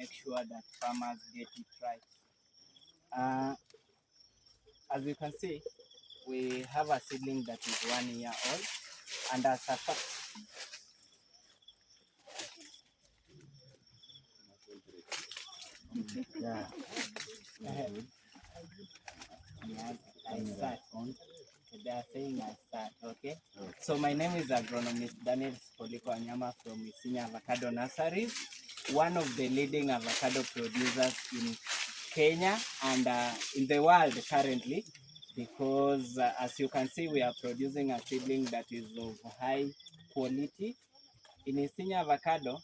make sure that farmers get it right. As you can see, we have a seedling that is 1 year old, and as a yeah. I start on. They are saying I start, okay? So my name is agronomist Daniel Spoliko Anyama from Isinya Avocado Nurseries, one of the leading avocado producers in Kenya and in the world currently, because as you can see, we are producing a seedling that is of high quality. In Isinya Avocado,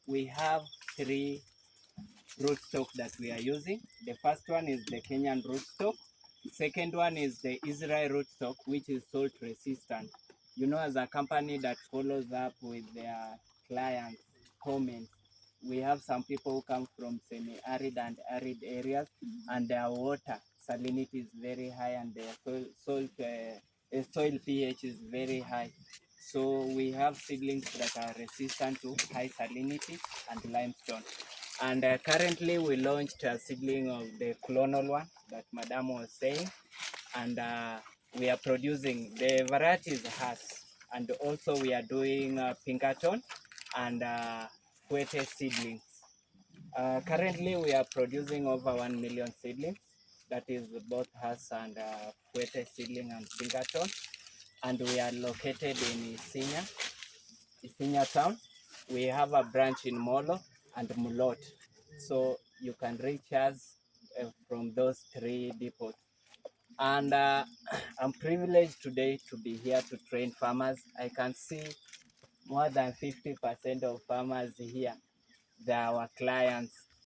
we have 3 rootstock that we are using. The first one is the Kenyan rootstock. Second one is the Israel rootstock, which is salt resistant. You know, as a company that follows up with their clients' comments, we have some people who come from semi-arid and arid areas, and their water salinity is very high, and their soil pH is very high. So we have seedlings that are resistant to high salinity and limestone. And currently we launched a seedling of the clonal one that Madam was saying, and we are producing the varieties has, and also we are doing Pinkerton and Fuete seedlings. Currently we are producing over 1 million seedlings, that is both Hass and Fuete seedling and Pinkerton, and we are located in Isinya town. We have a branch in Molo and Mulot. So you can reach us from those 3 depots. And I'm privileged today to be here to train farmers. I can see more than 50% of farmers here. They are our clients.